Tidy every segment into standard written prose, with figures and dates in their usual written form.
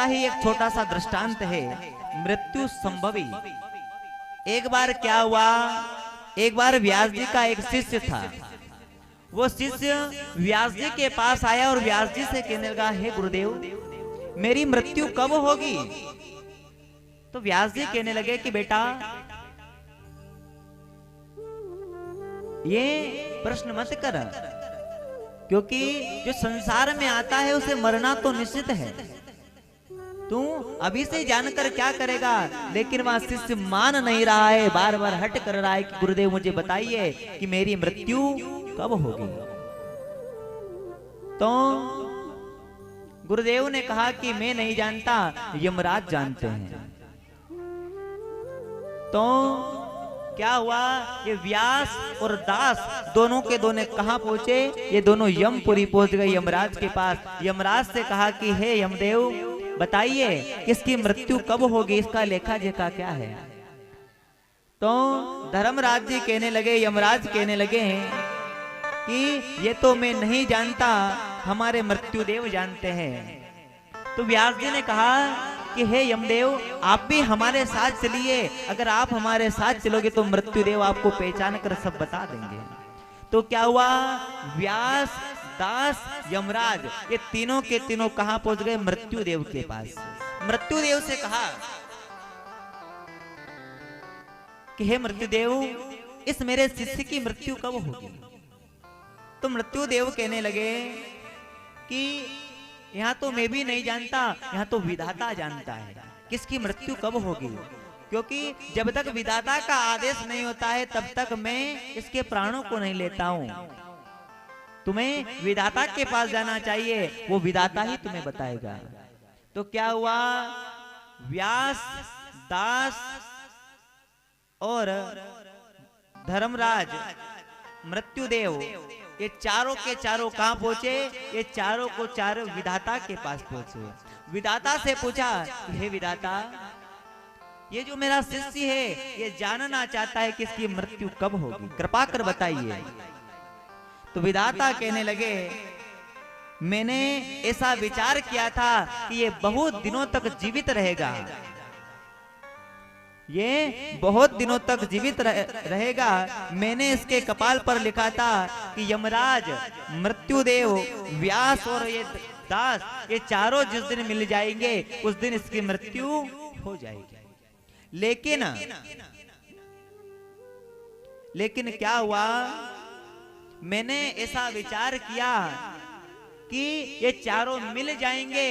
ही एक छोटा सा दृष्टांत है, मृत्यु संभवी। एक बार क्या हुआ, एक बार व्यास जी का एक शिष्य था। वो शिष्य व्यास जी के पास आया और व्यास जी से कहने लगा, हे गुरुदेव मेरी मृत्यु कब होगी? तो व्यास जी कहने लगे कि बेटा ये प्रश्न मत कर, क्योंकि जो संसार में आता है उसे मरना तो निश्चित है। तू अभी से जानकर क्या करेगा? लेकिन वहां शिष्य मान नहीं रहा है, बार बार हट कर रहा है कि गुरुदेव मुझे बताइए कि मेरी मृत्यु कब होगी। तो गुरुदेव ने कहा कि मैं नहीं जानता, यमराज जानते हैं। तो क्या हुआ, ये व्यास और दास दोनों के दोनों कहां पहुंचे? ये दोनों यमपुरी पहुंच गए, यमराज के पास। यमराज से कहा कि हे यमदेव बताइए किसकी मृत्यु कब होगी, इसका लेखा जोखा क्या है? तो धर्मराज जी कहने लगे, यमराज कहने लगे कि ये तो मैं नहीं जानता, हमारे मृत्युदेव जानते हैं। तो व्यास जी ने कहा कि हे यमदेव आप भी हमारे साथ चलिए, अगर आप हमारे साथ चलोगे तो मृत्युदेव आपको पहचान कर सब बता देंगे। तो क्या हुआ, व्यास, दास, यमराज ये तीनों के तीनों कहां पहुंच गए? मृत्युदेव के पास। मृत्युदेव से कहा कि हे मृत्युदेव इस मेरे शिष्य की मृत्यु कब होगी? तो मृत्युदेव कहने लगे कि यहाँ तो मैं भी नहीं जानता, यहाँ तो विधाता जानता है किसकी मृत्यु कब होगी। क्योंकि जब तक विधाता का आदेश नहीं होता है तब तक मैं इसके प्राणों को नहीं लेता हूं। तुम्हें विधाता के पास जाना चाहिए, वो विधाता ही तुम्हें बताएगा। तो क्या हुआ, व्यास, दास और धर्मराज, मृत्युदेव ये चारों के चारों कहां पहुंचे? ये चारों को चारों विधाता के पास पहुंचे। विधाता से पूछा, हे विधाता ये जो मेरा शिष्य है ये जानना चाहता है कि इसकी मृत्यु कब होगी, कृपा कर बताइए। तो विधाता कहने लगे, मैंने ऐसा विचार किया था कि ये बहुत दिनों तक जीवित रहेगा, ये बहुत दिनों तक जीवित रहेगा। मैंने इसके कपाल पर लिखा था कि यमराज, मृत्युदेव, व्यास और ये दास ये चारों जिस दिन मिल जाएंगे उस दिन इसकी मृत्यु हो जाएगी। लेकिन क्या हुआ, मैंने ऐसा विचार किया कि ये चारों मिल जाएंगे,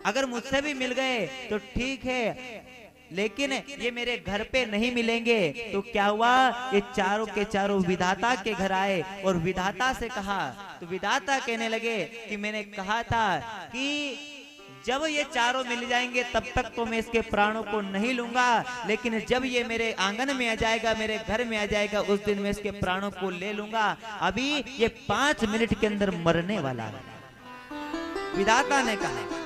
अगर मुझसे भी मिल गए तो ठीक है, लेकिन ये मेरे घर पे नहीं मिलेंगे। तो क्या हुआ, ये चारों के चारों विधाता के घर आए और विधाता से कहा। तो विधाता कहने लगे कि मैंने कहा था कि जब ये चारों मिल जाएंगे तब तक तो मैं इसके प्राणों को नहीं लूंगा, लेकिन जब ये मेरे आंगन में आ जाएगा, मेरे घर में आ जाएगा, उस दिन मैं इसके प्राणों को ले लूंगा। अभी ये 5 मिनट के अंदर मरने वाला है, विधाता ने कहा।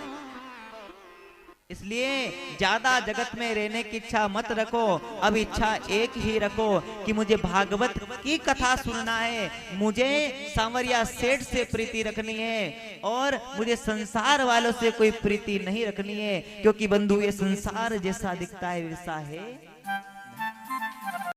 इसलिए ज्यादा जगत में रहने की इच्छा मत रखो, अब इच्छा एक ही रखो कि मुझे भागवत की कथा सुनना है, मुझे सांवरिया सेठ से प्रीति रखनी है और मुझे संसार वालों से कोई प्रीति नहीं रखनी है, क्योंकि बंधु ये संसार जैसा दिखता है वैसा है